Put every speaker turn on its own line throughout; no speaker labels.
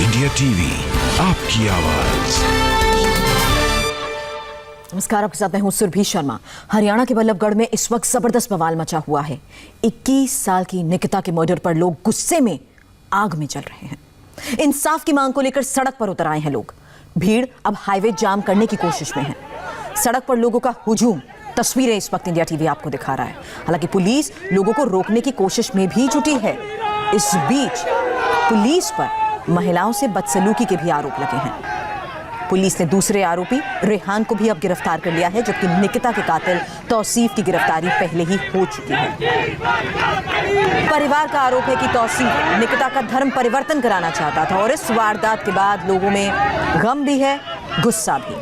India TV, आपकी आवाज।
नमस्कार, आपके साथ मैं हूं सुरभि शर्मा। हरियाणा के बल्लभगढ़ में इस वक्त जबरदस्त बवाल मचा हुआ है। 21 साल की निकिता के मर्डर पर लोग गुस्से में आग में जल रहे हैं। इंसाफ की मांग को लेकर सड़क पर उतर आए हैं लोग। भीड़ अब हाईवे जाम करने की कोशिश में है। सड़क पर लोगों का हुजूम, तस्वीरें इस वक्त इंडिया टीवी आपको दिखा रहा है। हालांकि पुलिस लोगों को रोकने की कोशिश में भी जुटी है। इस बीच पुलिस पर महिलाओं से बदसलूकी के भी आरोप लगे हैं। पुलिस ने दूसरे आरोपी रेहान को भी अब गिरफ्तार कर लिया है, जबकि निकिता के कातिल तौसीफ की गिरफ्तारी पहले ही हो चुकी है। परिवार का आरोप है कि तौसीफ निकिता का धर्म परिवर्तन कराना चाहता था और इस वारदात के बाद लोगों में गम भी है, गुस्सा भी।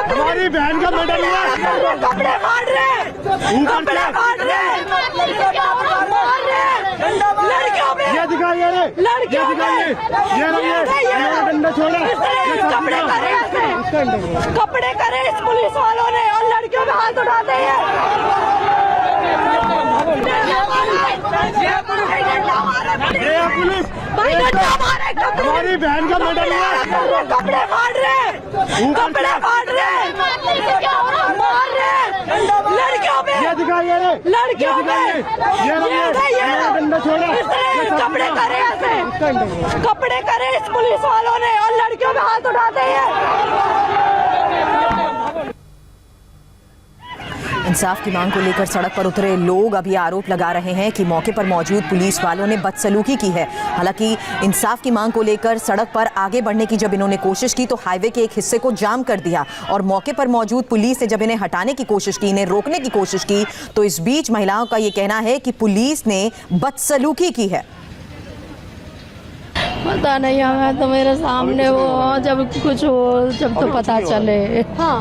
हमारी बहन का मर्डर हुआ। कपड़े फाड़ रहे, कपड़े फाड़ रहे, लड़कियों पे ये दिखाइए, लड़कियों पे ये डंडा छोड़ा, कपड़े करे ऐसे, कपड़े करे इस पुलिस वालों ने और लड़कियों पे हाथ उठाते हैं। पुलिस हमारी बहन का मर्डर हुआ। कपड़े फाड़ रहे, कपड़े फाड़ रहे, मार रहे, लड़कियों पे ये दिखाइए, लड़कियों पे ये डंडा छोड़ा, कपड़े करे ऐसे, कपड़े करे इस पुलिस वालों ने और लड़कियों पे हाथ उठाते हैं।
इंसाफ की मांग को लेकर सड़क पर उतरे लोग अभी आरोप लगा रहे हैं कि मौके पर मौजूद पुलिस वालों ने बदसलूकी की है। हालांकि इंसाफ की मांग को लेकर सड़क पर आगे बढ़ने की जब इन्होंने कोशिश की तो हाईवे के एक हिस्से को जाम कर दिया और मौके पर मौजूद पुलिस ने जब इन्हें हटाने की कोशिश की, इन्हें रोकने की कोशिश की, तो इस बीच महिलाओं का ये कहना है कि पुलिस ने बदसलूकी की है।
पता नहीं, हमें तो मेरे सामने वो जब कुछ हो जब तो पता चले। हाँ,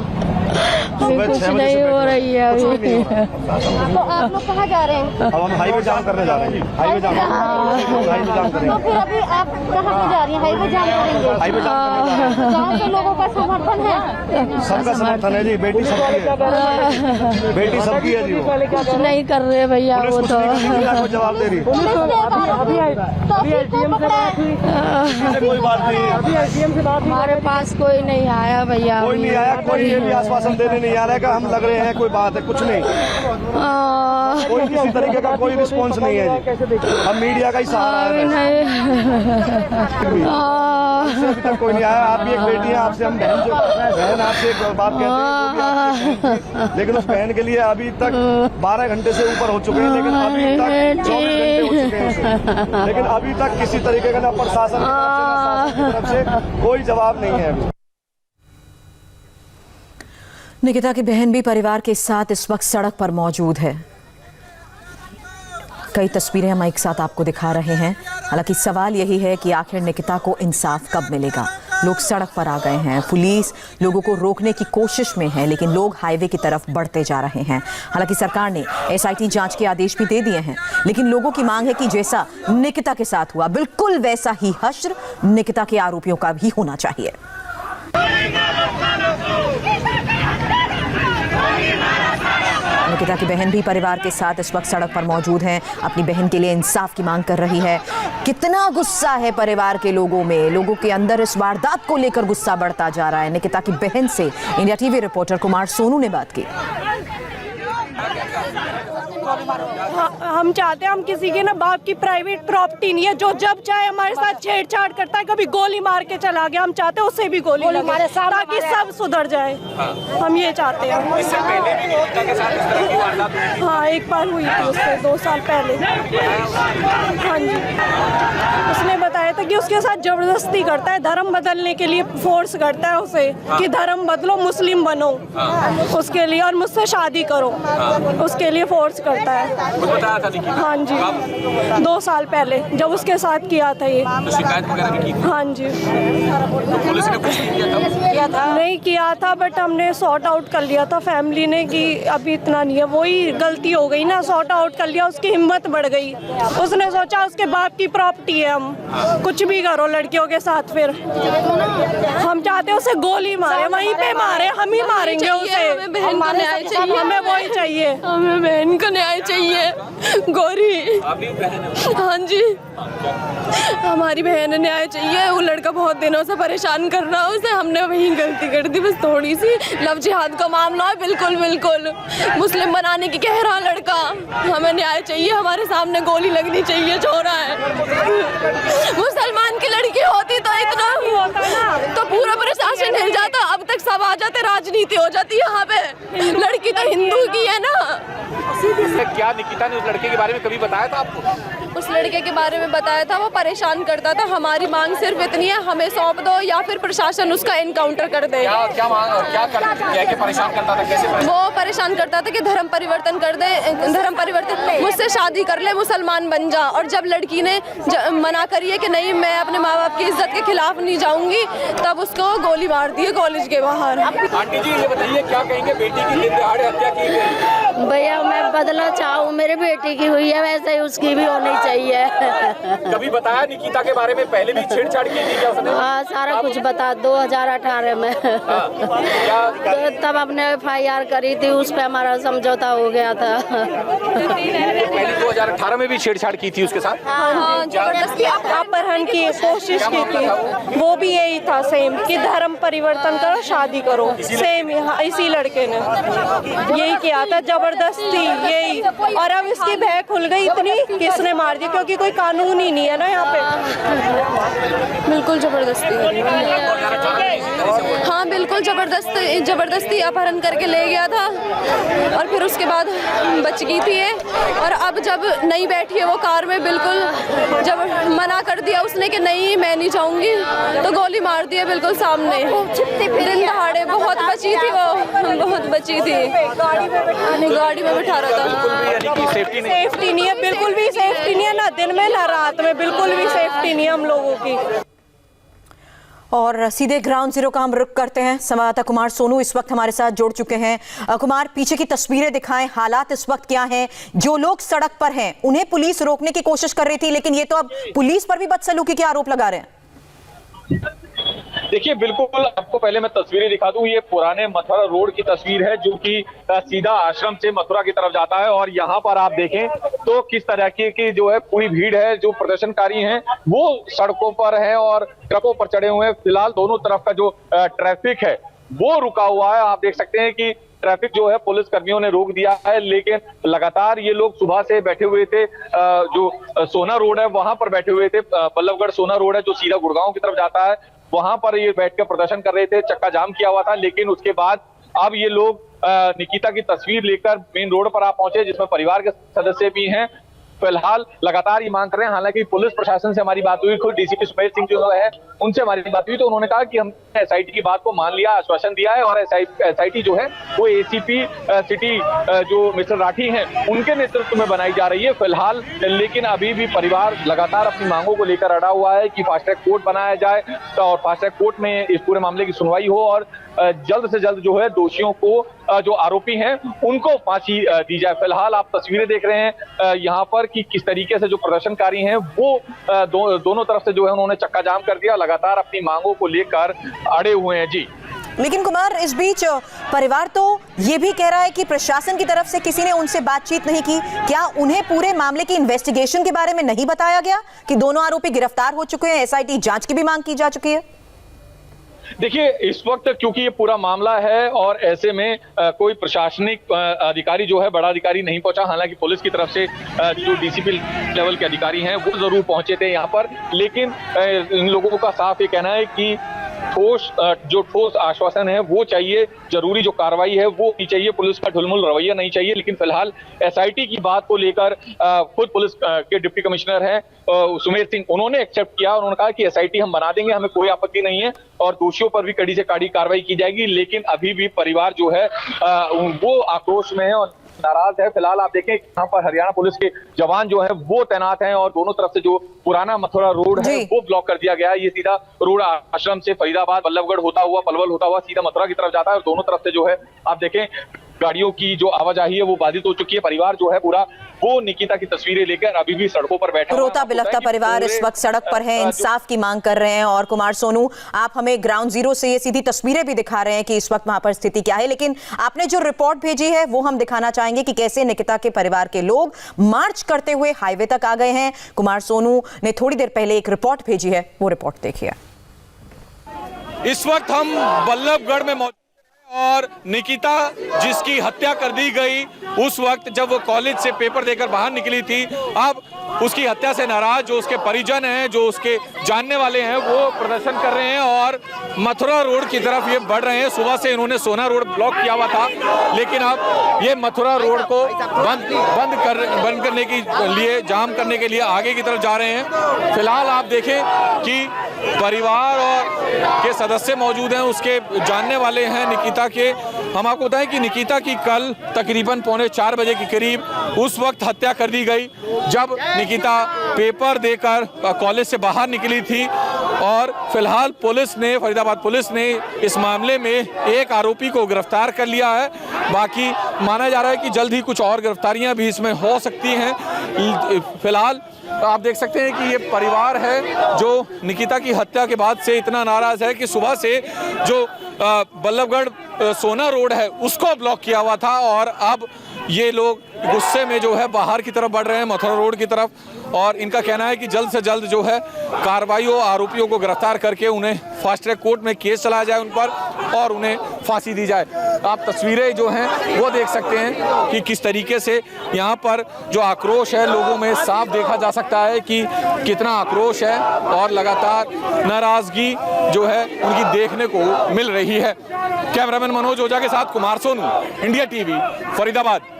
कुछ नहीं हो रही है अभी।
तो आप लोग कहाँ जा रहे हैं?
अब हम हाईवे जाम करने जा रहे हैं। हाईवे जाम करेंगे।
तो फिर अभी आप कहाँ पे जा रही हैं? हाईवे जाम करेंगे?
हाईवे जाम करने जा रहे हैं।
गाँव के लोगों का समर्थन है?
सबका समर्थन है जी। बेटी सबकी है, बेटी सबकी है जी।
कुछ नहीं कर रहे भैया, वो तो
जवाब दे रही है। कोई बात नहीं,
हमारे पास कोई नहीं आया भैया,
कोई नहीं आया, कोई ये भी आश्वासन देने नहीं आ रहा है कि हम लग रहे हैं, कोई बात है, कुछ नहीं, कोई किसी तरीके का कोई रिस्पॉन्स नहीं है जी। हम मीडिया का ही सहारा है। अभी तक कोई नहीं आया। आप भी एक बेटी है, आपसे हम बहन आपसे एक बात कहते हैं, लेकिन उस बहन के लिए अभी तक 12 घंटे से ऊपर हो चुके हैं, लेकिन अभी तक 24 घंटे हो चुके हैं, लेकिन अभी तक किसी तरीके का ना प्रशासन की तरफ से कोई जवाब नहीं है अभी।
निकिता की बहन भी परिवार के साथ इस वक्त सड़क पर मौजूद है। कई तस्वीरें हम एक साथ आपको दिखा रहे हैं। हालांकि सवाल यही है कि आखिर निकिता को इंसाफ कब मिलेगा। लोग सड़क पर आ गए हैं, पुलिस लोगों को रोकने की कोशिश में है, लेकिन लोग हाईवे की तरफ बढ़ते जा रहे हैं। हालांकि सरकार ने SIT जांच के आदेश भी दे दिए हैं, लेकिन लोगों की मांग है कि जैसा निकिता के साथ हुआ बिल्कुल वैसा ही हश्र निकिता के आरोपियों का भी होना चाहिए। निकिता की बहन भी परिवार के साथ इस वक्त सड़क पर मौजूद हैं, अपनी बहन के लिए इंसाफ की मांग कर रही है। कितना गुस्सा है परिवार के लोगों में, लोगों के अंदर इस वारदात को लेकर गुस्सा बढ़ता जा रहा है। निकिता की बहन से India TV reporter Kumar Sonu ने बात की।
हम चाहते हैं, हम किसी के ना बाप की प्राइवेट प्रॉपर्टी नहीं है, जो जब चाहे हमारे साथ छेड़छाड़ करता है, कभी गोली मार के चला गया, हम चाहते हैं उसे भी गोली मारे ताकि सब सुधर जाए। हम ये चाहते हैं। इससे पहले भी निकिता के साथ इस तरह की वारदात हाँ, एक बार हुई थी उससे 2 साल पहले। हाँ जी, उसने बताया था कि उसके साथ जबरदस्ती करता है, धर्म बदलने के लिए फोर्स करता है उसे कि धर्म बदलो, मुस्लिम बनो उसके लिए और मुझसे शादी करो, उसके लिए फोर्स करता है। है।
बताया था निकिता?
हाँ जी, 2 साल पहले जब उसके साथ किया था ये।
तो शिकायत वगैरह भी की थी?
हाँ जी।
तो पुलिस ने कुछ नहीं किया था?
नहीं किया था, बट हमने सॉर्ट आउट कर लिया था फैमिली ने कि अभी इतना नहीं है। वही गलती हो गई ना, सॉर्ट आउट कर लिया, उसकी हिम्मत बढ़ गई। उसने सोचा उसके बाप की प्रॉपर्टी है, हम कुछ भी करो लड़कियों के साथ। फिर हम चाहते उसे गोली मारे, वहीं पे मारे, हम ही मारेंगे उसे।
हमें बहन को न्याय चाहिए,
हमें वही चाहिए,
हमें बहन को न्याय चाहिए। गौरी, हाँ जी, हमारी बहन ने न्याय चाहिए। वो लड़का बहुत दिनों से परेशान कर रहा है उसे, हमने वही गलती कर दी बस थोड़ी सी। लव जिहाद का मामला है, बिल्कुल बिल्कुल मुस्लिम बनाने की कह रहा लड़का। हमें न्याय चाहिए, हमारे सामने गोली लगनी चाहिए, छोरा है। मुसलमान की लड़की होती तो इतना तो पूरा प्रशासन हिल जाता, अब तक सब आ जाते, राजनीति हो जाती यहाँ पे। लड़की तो हिंदू की है ना।
क्या निकिता ने उस लड़के के बारे में कभी बताया था आपको?
उस लड़के के बारे में बताया था, वो परेशान करता था। हमारी मांग सिर्फ इतनी है, हमें सौंप दो या फिर प्रशासन उसका एनकाउंटर कर दे।
क्या परेशान करता था, कैसे?
वो परेशान करता था कि धर्म परिवर्तन कर दे, धर्म परिवर्तन, मुझसे शादी कर ले, मुसलमान बन जा। और जब लड़की ने मना करी है कि नहीं मैं अपने माँ बाप की इज्जत के खिलाफ नहीं जाऊंगी, तब उसको गोली मार दी है कॉलेज के बाहर।
आंटी जी ये बताइए, क्या कहेंगे, बेटी की दिन दहाड़े हत्या की गई?
भैया मैं बदला चाहूँ, मेरे बेटी की हुई है, वैसे ही उसकी भी होनी चाहिए।
कभी बताया निकिता के बारे में? पहले भी छेड़छाड़ की थी क्या उसने?
हाँ, सारा कुछ बता। 2018 में तो तब हमने FIR करी थी, उस पे हमारा समझौता हो गया था।
पहले 2018 में भी छेड़छाड़ की थी उसके साथ?
हाँ, जबरदस्ती
अपहरण की कोशिश की थी। वो भी यही था सेम कि धर्म परिवर्तन करो, शादी करो। सेम इसी लड़के ने यही किया था, जबरदस्ती यही। और अब इसकी भय खुल गई इतनी कि इसने मार दी, क्योंकि कोई कानून ही नहीं है ना यहाँ पे।
बिल्कुल जबरदस्ती। हाँ बिल्कुल जबरदस्ती अपहरण करके ले गया था और फिर उसके बाद बच गई थी ये। और अब जब नहीं बैठी है वो कार में, बिल्कुल जब मना कर दिया उसने कि नहीं मैं नहीं जाऊंगी, तो गोली मार दी है बिल्कुल सामने। दिन दहाड़े। बहुत बची थी वो, बहुत बची थी, गाड़ी में बैठा रहा था।
सेफ्टी नहीं है, बिल्कुल भी सेफ्टी नहीं है, ना दिन में ना रात में, बिल्कुल भी सेफ्टी नहीं है हम लोगों की।
और सीधे ग्राउंड जीरो का हम रुख करते हैं। संवाददाता कुमार सोनू इस वक्त हमारे साथ जुड़ चुके हैं। कुमार, पीछे की तस्वीरें दिखाएं, हालात इस वक्त क्या हैं? जो लोग सड़क पर हैं उन्हें पुलिस रोकने की कोशिश कर रही थी, लेकिन ये तो अब पुलिस पर भी बदसलूकी के आरोप लगा रहे हैं।
देखिए बिल्कुल, आपको पहले मैं तस्वीरें दिखा दूं। ये पुराने मथुरा रोड की तस्वीर है जो कि सीधा आश्रम से मथुरा की तरफ जाता है। और यहाँ पर आप देखें तो किस तरह की जो है पूरी भीड़ है। जो प्रदर्शनकारी हैं वो सड़कों पर हैं और ट्रकों पर चढ़े हुए हैं। फिलहाल दोनों तरफ का जो ट्रैफिक है वो रुका हुआ है। आप देख सकते हैं कि ट्रैफिक जो है पुलिस कर्मियों ने रोक दिया है, लेकिन लगातार ये लोग सुबह से बैठे हुए थे। जो सोना रोड है वहां पर बैठे हुए थे। बल्लभगढ़ सोना रोड है जो सीधा गुड़गांव की तरफ जाता है, वहां पर ये बैठ कर प्रदर्शन कर रहे थे। चक्का जाम किया हुआ था, लेकिन उसके बाद अब ये लोग निकिता की तस्वीर लेकर मेन रोड पर आ पहुंचे, जिसमें परिवार के सदस्य भी हैं। फिलहाल लगातार ये मांग कर रहे हैं। हालांकि पुलिस प्रशासन से हमारी बात हुई, खुद डीसीपी सुमेर सिंह जो है उनसे हमारी बात हुई, तो उन्होंने कहा कि हमने एसआईटी की बात को मान लिया, आश्वासन दिया है। और एसआईटी जो है वो एसीपी सिटी जो मिस्टर राठी हैं उनके नेतृत्व में बनाई जा रही है फिलहाल। लेकिन अभी भी परिवार लगातार अपनी मांगों को लेकर अड़ा हुआ है कि फास्ट ट्रैक कोर्ट बनाया जाए और फास्ट ट्रैक कोर्ट में इस पूरे मामले की सुनवाई हो और जल्द से जल्द जो है दोषियों को, जो आरोपी हैं उनको फांसी दी जाए। फिलहाल आप तस्वीरें देख रहे हैं यहाँ पर कि किस तरीके से जो प्रदर्शनकारी हैं वो दोनों तरफ से जो है उन्होंने चक्का जाम कर दिया, लगातार अपनी मांगों को लेकर अड़े हुए हैं। जी
लेकिन कुमार, इस बीच परिवार तो ये भी कह रहा है कि प्रशासन की तरफ से किसी ने उनसे बातचीत नहीं की। क्या उन्हें पूरे मामले की इन्वेस्टिगेशन के बारे में नहीं बताया गया कि दोनों आरोपी गिरफ्तार हो चुके हैं? एसआईटी जांच की भी मांग की जा चुकी है।
देखिए इस वक्त क्योंकि ये पूरा मामला है और ऐसे में कोई प्रशासनिक अधिकारी जो है, बड़ा अधिकारी नहीं पहुंचा। हालांकि पुलिस की तरफ से जो डीसीपी लेवल के अधिकारी हैं वो जरूर पहुंचे थे यहाँ पर, लेकिन इन लोगों का साफ ये कहना है कि ठोस आश्वासन है वो चाहिए, जरूरी जो कार्रवाई है वो नहीं चाहिए, पुलिस का ढुलमुल रवैया नहीं चाहिए। लेकिन फिलहाल एसआईटी की बात को लेकर खुद पुलिस के डिप्टी कमिश्नर हैं सुमेर सिंह, उन्होंने एक्सेप्ट किया। उन्होंने कहा कि एसआईटी हम बना देंगे, हमें कोई आपत्ति नहीं है और दोषियों पर भी कड़ी से कड़ी कार्रवाई की जाएगी। लेकिन अभी भी परिवार जो है वो आक्रोश में है और नाराज है। फिलहाल आप देखें यहाँ पर हरियाणा पुलिस के जवान जो है वो तैनात हैं और दोनों तरफ से जो पुराना मथुरा रोड है वो ब्लॉक कर दिया गया है। ये सीधा रोड आश्रम से फरीदाबाद, बल्लभगढ़ होता हुआ, पलवल होता हुआ सीधा मथुरा की तरफ जाता है और दोनों तरफ से जो है आप देखें गाड़ियों की जो आवाजाही है वो बाधित हो चुकी है। परिवार जो है पूरा वो निकिता की तस्वीरें लेकर अभी भी सड़कों पर बैठा
रोता बिलखता परिवार इस वक्त सड़क पर है, इंसाफ की मांग कर रहे हैं। और कुमार सोनू, आप हमें ग्राउंड जीरो से ये सीधी तस्वीरें भी दिखा रहे हैं कि इस वक्त वहां पर स्थिति क्या है, लेकिन आपने जो रिपोर्ट भेजी है वो हम दिखाना चाहेंगे कि कैसे निकिता के परिवार के लोग मार्च करते हुए हाईवे तक आ गए हैं। कुमार सोनू ने थोड़ी देर पहले एक रिपोर्ट भेजी है, वो रिपोर्ट देखिए।
इस वक्त हम बल्लभगढ़ में मौजूद और निकिता जिसकी हत्या कर दी गई उस वक्त जब वो कॉलेज से पेपर देकर बाहर निकली थी, अब उसकी हत्या से नाराज जो उसके परिजन हैं, जो उसके जानने वाले हैं, वो प्रदर्शन कर रहे हैं और मथुरा रोड की तरफ ये बढ़ रहे हैं। सुबह से इन्होंने सोना रोड ब्लॉक किया हुआ था, लेकिन अब ये मथुरा रोड को बंद करने के लिए, जाम करने के लिए आगे की तरफ जा रहे हैं। फिलहाल आप देखें कि परिवार और के सदस्य मौजूद हैं, उसके जानने वाले हैं निकिता के। हम आपको बताएं कि निकिता की कल तकरीबन 3:45 बजे के करीब उस वक्त हत्या कर दी गई जब निकिता पेपर देकर कॉलेज से बाहर निकली थी। और फिलहाल पुलिस ने, फरीदाबाद पुलिस ने इस मामले में एक आरोपी को गिरफ्तार कर लिया है। बाकी माना जा रहा है कि जल्द ही कुछ और गिरफ्तारियां भी इसमें हो सकती हैं। फिलहाल आप देख सकते हैं कि ये परिवार है जो निकिता की हत्या के बाद से इतना नाराज है कि सुबह से जो बल्लभगढ़ सोना रोड है उसको ब्लॉक किया हुआ था और अब ये लोग गुस्से में जो है बाहर की तरफ बढ़ रहे हैं, मथुरा रोड की तरफ। और इनका कहना है कि जल्द से जल्द जो है कार्रवाई हो, आरोपियों को गिरफ्तार करके उन्हें फास्ट ट्रैक कोर्ट में केस चलाया जाए उन पर और उन्हें फांसी दी जाए। आप तस्वीरें जो हैं वो देख सकते हैं कि किस तरीके से यहाँ पर जो आक्रोश है लोगों में साफ देखा जा सकता है कि कितना आक्रोश है और लगातार नाराजगी जो है उनकी देखने को मिल रही है। कैमरामैन मनोज ओझा के साथ कुमार सोनू, इंडिया टीवी, फरीदाबाद।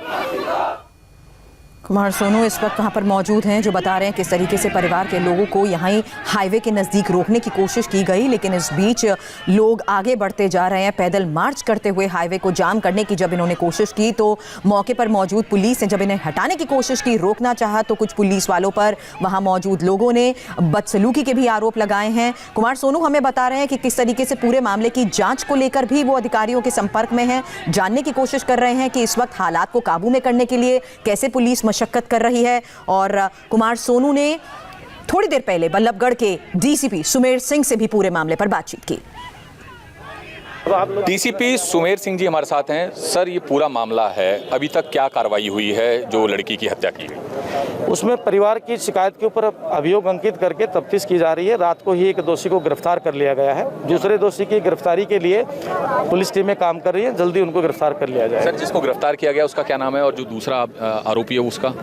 कुमार सोनू इस वक्त वहाँ पर मौजूद हैं, जो बता रहे हैं किस तरीके से परिवार के लोगों को यहाँ ही हाईवे के नज़दीक रोकने की कोशिश की गई, लेकिन इस बीच लोग आगे बढ़ते जा रहे हैं। पैदल मार्च करते हुए हाईवे को जाम करने की जब इन्होंने कोशिश की तो मौके पर मौजूद पुलिस ने जब इन्हें हटाने की कोशिश की, रोकना चाहा, तो कुछ पुलिस वालों पर वहाँ मौजूद लोगों ने बदसलूकी के भी आरोप लगाए हैं। कुमार सोनू हमें बता रहे हैं कि किस तरीके से पूरे मामले की जाँच को लेकर भी वो अधिकारियों के संपर्क में हैं, जानने की कोशिश कर रहे हैं कि इस वक्त हालात को काबू में करने के लिए कैसे पुलिस मशक्कत कर रही है। और कुमार सोनू ने थोड़ी देर पहले बल्लभगढ़ के डीसीपी सुमेर सिंह से भी पूरे मामले पर बातचीत की।
डीसीपी सुमेर सिंह जी हमारे साथ हैं। सर, ये पूरा मामला है, अभी तक क्या कार्रवाई हुई है जो लड़की की हत्या की गई?
उसमें परिवार की शिकायत के ऊपर अभियोग अंकित करके तफ्तीश की जा रही है। रात को ही एक दोषी को गिरफ्तार कर लिया गया है। दूसरे दोषी की गिरफ्तारी के लिए पुलिस टीमें काम कर रही है, जल्दी उनको गिरफ्तार कर लिया जाए।
सर, जिसको गिरफ्तार किया गया उसका क्या नाम है और जो दूसरा आरोपी है उसका?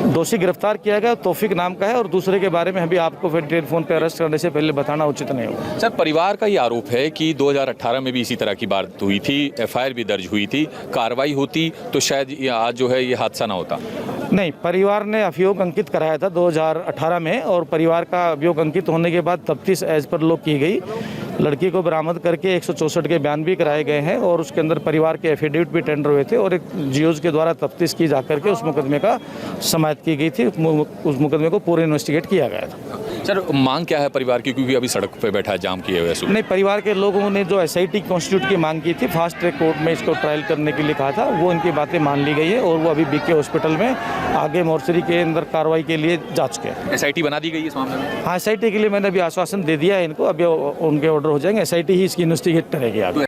दोषी गिरफ्तार किया गया तौफीक नाम का है और दूसरे के बारे में अभी आपको फिर टेलीफोन पर अरेस्ट करने से पहले बताना उचित नहीं होगा।
सर, परिवार का ये आरोप है कि 2018 में भी इसी तरह की बात हुई थी, एफआईआर भी दर्ज हुई थी, कार्रवाई होती तो शायद आज जो है ये हादसा ना होता।
नहीं, परिवार ने अभियोग अंकित कराया था 2018 में और परिवार का अभियोग अंकित होने के बाद तफ्तीश एज पर लोग की गई। लड़की को बरामद करके 164 के बयान भी कराए गए हैं और उसके अंदर परिवार के एफिडेविट भी टेंडर हुए थे और एक जीओज के द्वारा तफ्तीश की जाकर के उस मुकदमे का समाप्त की गई थी। उस मुकदमे को पूरे इन्वेस्टिगेट किया गया था।
सर, मांग क्या है परिवार की, क्योंकि अभी सड़क पे बैठा है जाम किए हुए?
नहीं, परिवार के लोगों ने जो एसआईटी कॉन्स्टिट्यूट की मांग की थी, फास्ट ट्रैक कोर्ट में इसको ट्रायल करने के लिए कहा था, वो इनकी बातें मान ली गई है और वो अभी बीके हॉस्पिटल में आगे मोर्चरी के अंदर कार्रवाई के लिए जांच के।
एसआईटी बना दी गई इस मामले में?
हाँ, एसआईटी के लिए मैंने अभी आश्वासन दे दिया है इनको, अभी उनके ऑर्डर हो जाएंगे, एसआईटी ही इसकी इन्वेस्टिगेट करेगी आगे।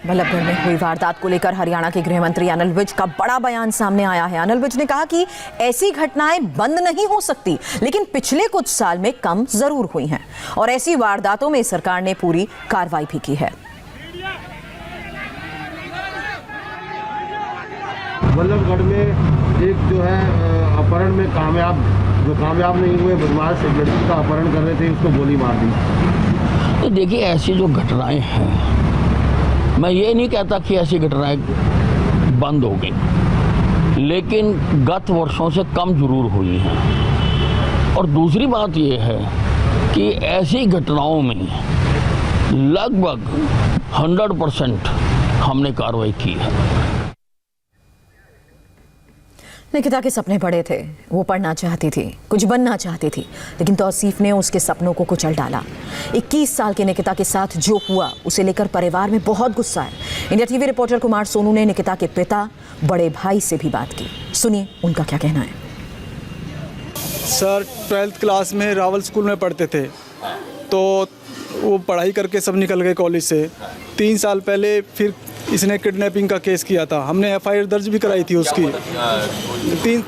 बल्लभगढ़ में हुई वारदात को लेकर हरियाणा के गृह मंत्री अनिल विज का बड़ा बयान सामने आया है। अनिल विज ने कहा कि ऐसी घटनाएं बंद नहीं हो सकती, लेकिन पिछले कुछ साल में कम जरूर हुई हैं और ऐसी वारदातों में सरकार ने पूरी कार्रवाई भी की है।
बल्लभगढ़ में एक जो है अपहरण में कामयाब नहीं हुए बदमाश एक लड़की का अपहरण कर रहे थे, उसको गोली मार दी।
तो देखिए, ऐसी जो घटनाएं हैं, मैं ये नहीं कहता कि ऐसी घटनाएं बंद हो गई, लेकिन गत वर्षों से कम जरूर हुई हैं। और दूसरी बात ये है कि ऐसी घटनाओं में लगभग 100% हमने कार्रवाई की है।
निकिता के सपने बड़े थे, वो पढ़ना चाहती थी, कुछ बनना चाहती थी, लेकिन तौसीफ ने उसके सपनों को कुचल डाला। 21 साल की निकिता के साथ जो हुआ उसे लेकर परिवार में बहुत गुस्सा है। India TV reporter Kumar Sonu ने निकिता के पिता, बड़े भाई से भी बात की। सुनिए उनका क्या कहना है।
सर 12th क्लास में रावल स्कूल में पढ़ते थे, तो वो पढ़ाई करके सब निकल गए कॉलेज से। 3 साल पहले फिर इसने किडनैपिंग का केस किया था, हमने FIR दर्ज भी कराई थी उसकी।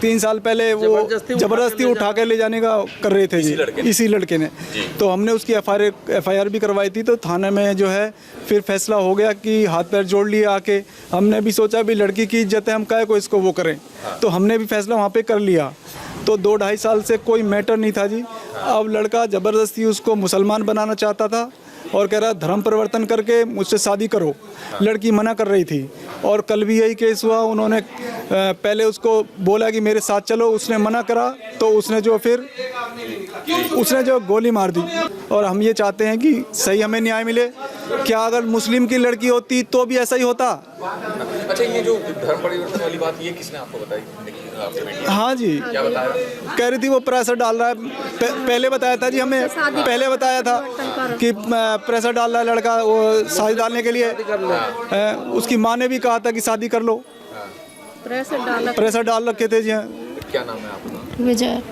3 साल पहले वो ज़बरदस्ती उठा के ले जाने का कर रहे थे जी, इसी लड़के ने। तो हमने उसकी FIR भी करवाई थी। तो थाने में जो है फिर फैसला हो गया कि हाथ पैर जोड़ लिए आके। हमने भी सोचा भी लड़की की इज्जत है, हम काहे को इसको वो करें, तो हमने भी फैसला वहाँ पे कर लिया। तो 2-2.5 साल से कोई मैटर नहीं था जी। अब लड़का ज़बरदस्ती उसको मुसलमान बनाना चाहता था और कह रहा धर्म परिवर्तन करके मुझसे शादी करो। लड़की मना कर रही थी और कल भी यही केस हुआ। उन्होंने पहले उसको बोला कि मेरे साथ चलो, उसने मना करा तो उसने जो गोली मार दी। और हम ये चाहते हैं कि सही हमें न्याय मिले। क्या अगर मुस्लिम की लड़की होती तो भी ऐसा ही होता?
अच्छा, ये जो धर्म परिवर्तन वाली बात, ये किसने आपको बताई?
हाँ जी,
क्या बताया?
कह रही थी वो प्रेशर डाल रहा है। पहले बताया था जी, हमें पहले बताया था कि प्रेशर डाल रहा है लड़का, वो शादी डालने के लिए। उसकी माँ ने भी कहा था कि शादी कर लो। प्रेशर डाल रखे थे जी।
क्या नाम है आपका?
विजय।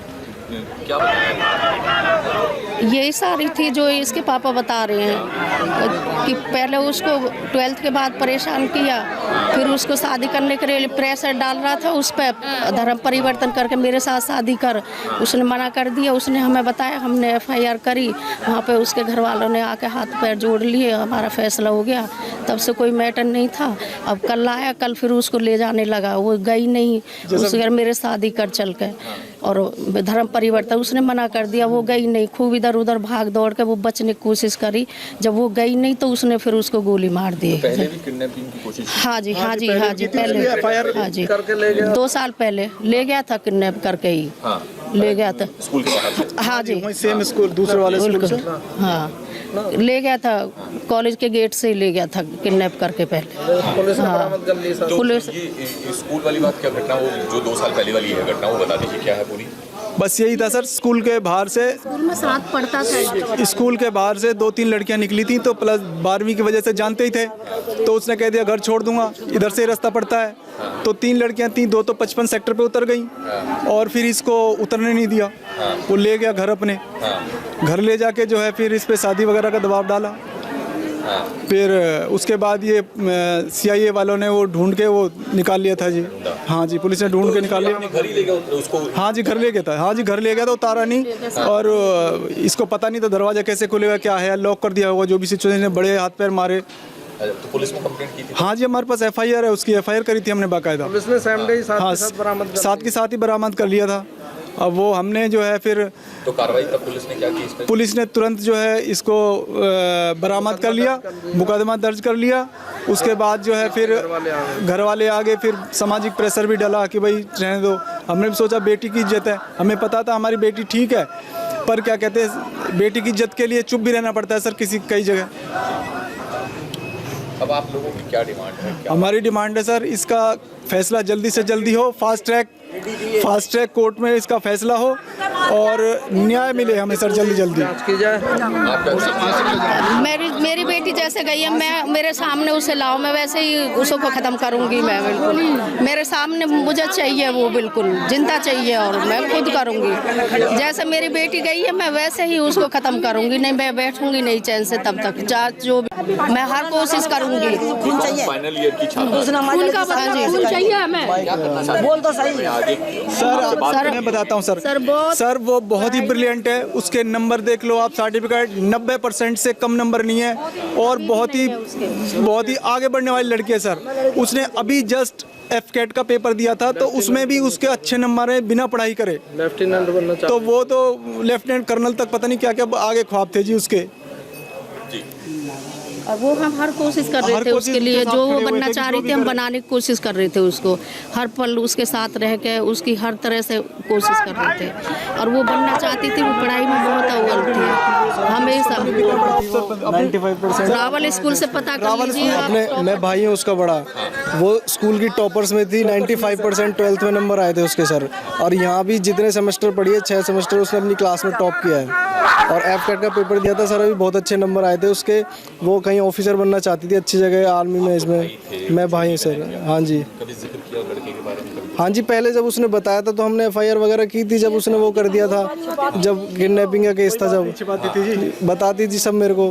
क्या बताया?
यही सारी थी जो इसके पापा बता रहे हैं कि पहले उसको 12th के बाद परेशान किया, फिर उसको शादी करने के लिए प्रेशर डाल रहा था उस पर, धर्म परिवर्तन करके मेरे साथ शादी कर। उसने मना कर दिया। उसने हमें बताया, हमने FIR करी। वहाँ पे उसके घर वालों ने आके हाथ पैर जोड़ लिए, हमारा फैसला हो गया। तब से कोई मैटर नहीं था। अब कल आया, कल फिर उसको ले जाने लगा, वो गई नहीं। उसके घर मेरे शादी कर चल के, और धर्म परिवर्तन उसने मना कर दिया। वो गई नहीं, खूब इधर उधर भाग दौड़ के वो बचने की कोशिश करी। जब वो गई नहीं तो उसने फिर उसको गोली मार दी।
पहले भी किडनैपिंग की कोशिश?
हाँ जी पहले। हाँ जी, 2 साल पहले ले गया था, किडनैप करके ही ले गया था
स्कूल के बाहर।
हाँ जी,
सेम स्कूल, दूसरे वाले स्कूल से।
हाँ, ले गया था, कॉलेज के गेट से ही ले गया था किडनैप करके पहले। पुलिस
स्कूल वाली बात क्या घटना, वो जो 2 साल पहले वाली है घटना, वो बता दीजिए क्या है पूरी?
बस यही था सर, स्कूल के बाहर से,
स्कूल में साथ पढ़ता था।
स्कूल के बाहर से 2-3 लड़कियां निकली थी, तो प्लस 12वीं की वजह से जानते ही थे, तो उसने कह दिया घर छोड़ दूंगा, इधर से रास्ता पड़ता है। तो 3 लड़कियां थी, 2 तो 55 सेक्टर पे उतर गई और फिर इसको उतरने नहीं दिया। वो ले गया घर अपने, घर ले जाके जो है फिर इस पे शादी वगैरह का दबाव डाला। फिर उसके बाद ये CIA वालों ने वो ढूंढ के वो निकाल लिया था जी। हाँ जी, पुलिस ने ढूंढ के निकाल लिया।
घर ही ले गया उसको? हाँ जी,
घर ले गया था। हाँ जी, घर ले गया था, उतारा नहीं। और इसको पता नहीं था दरवाजा कैसे खुलेगा, क्या है, लॉक कर दिया होगा, जो भी सिचुएशन है। बड़े हाथ पैर मारे।
तो पुलिस में कंप्लेंट की थी?
हाँ जी, हमारे पास FIR है, उसकी FIR करी थी हमने बाकायदा।
पुलिस ने सेम डे
साथ के साथ ही बरामद कर लिया था। अब वो हमने जो है फिर
तो कार्रवाई तब पुलिस ने क्या की इस पे?
पुलिस ने तुरंत जो है इसको बरामद कर लिया, मुकदमा दर्ज कर लिया। उसके बाद जो है फिर घर वाले आगे, फिर सामाजिक प्रेशर भी डाला कि भाई रहने दो। हमने भी सोचा बेटी की इज्जत है, हमें पता था हमारी बेटी ठीक है, पर क्या कहते हैं, बेटी की इज्जत के लिए चुप भी रहना पड़ता है सर कई जगह।
अब आप लोगों की क्या डिमांड है?
हमारी डिमांड है सर, इसका फैसला जल्दी से जल्दी हो, फास्ट ट्रैक कोर्ट में इसका फैसला हो और न्याय मिले हमें सर, जल्दी
मेरी बेटी जैसे गई है, मैं मेरे सामने उसे लाओ, मैं वैसे ही उसको ख़त्म करूंगी। मैं बिल्कुल मेरे सामने मुझे चाहिए, वो बिल्कुल जिंदा चाहिए, और मैं खुद करूंगी। जैसे मेरी बेटी गई है, मैं वैसे ही उसको ख़त्म करूंगी। नहीं, मैं बैठूंगी नहीं चैन से तब तक, जांच जो मैं हर कोशिश करूंगी।
फाइनल ईयर की छात्रा
चाहिए हमें,
बोल तो सही सर। मैं बताता हूँ सर, वो बहुत ही ब्रिलियंट है। उसके नंबर देख लो आप, सर्टिफिकेट 90% से कम नंबर नहीं है, और बहुत ही आगे बढ़ने वाली लड़की है सर। उसने अभी जस्ट FCAT का पेपर दिया था, तो उसमें भी उसके अच्छे नंबर हैं, बिना पढ़ाई करे।
लेफ्टिनेंट बनना चाहता,
तो वो तो लेफ्टिनेंट कर्नल तक पता नहीं क्या क्या आगे ख्वाब थे जी उसके।
और वो हम हर कोशिश कर रहे थे उसके लिए, जो वो बनना चाह रही थी हम बनाने की कोशिश कर रहे थे उसको, हर पल उसके साथ रह के उसकी हर तरह से कोशिश कर रहे थे। और वो बनना चाहती थी, वो पढ़ाई में बहुत अव्वल थी हमेशा।
95%
रावल स्कूल से पता कर लीजिए
अपने, मैं भाई हूँ उसका बड़ा, वो स्कूल की टॉपर्स में थी, 95% 12th में नंबर आए थे उसके सर। और यहाँ भी जितने सेमेस्टर पढ़ी है 6 सेमेस्टर उसने अपनी क्लास में टॉप किया है। और एफकेट का पेपर दिया था सर, अभी बहुत अच्छे नंबर आए थे उसके। वो कहीं ऑफिसर बनना चाहती थी अच्छी जगह आर्मी में, इसमें मैं भाई हूँ सर। हाँ जी, हाँ जी, पहले जब उसने बताया था तो हमने FIR वगैरह की थी, जब उसने वो कर दिया था, जब किडनैपिंग का केस था, जब बताती थी सब मेरे को।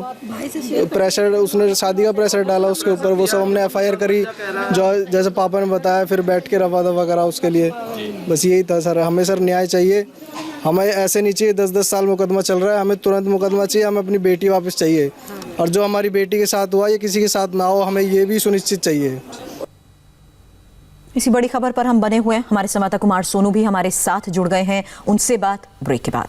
प्रेशर, उसने शादी का प्रेशर डाला उसके ऊपर, वो सब हमने FIR करी, जो जैसे पापा ने बताया, फिर बैठ के रफा दफा करा उसके लिए। बस यही था सर, हमें सर न्याय चाहिए, हमें ऐसे नहीं चाहिए 10-10 साल मुकदमा चल रहा है, हमें तुरंत मुकदमा चाहिए, हमें अपनी बेटी वापस चाहिए। और जो हमारी बेटी के साथ हुआ, ये किसी के साथ ना हो, हमें ये भी सुनिश्चित चाहिए।
इसी बड़ी खबर पर हम बने हुए हैं, हमारे संवाददाता कुमार सोनू भी हमारे साथ जुड़ गए हैं, उनसे बात ब्रेक के बाद।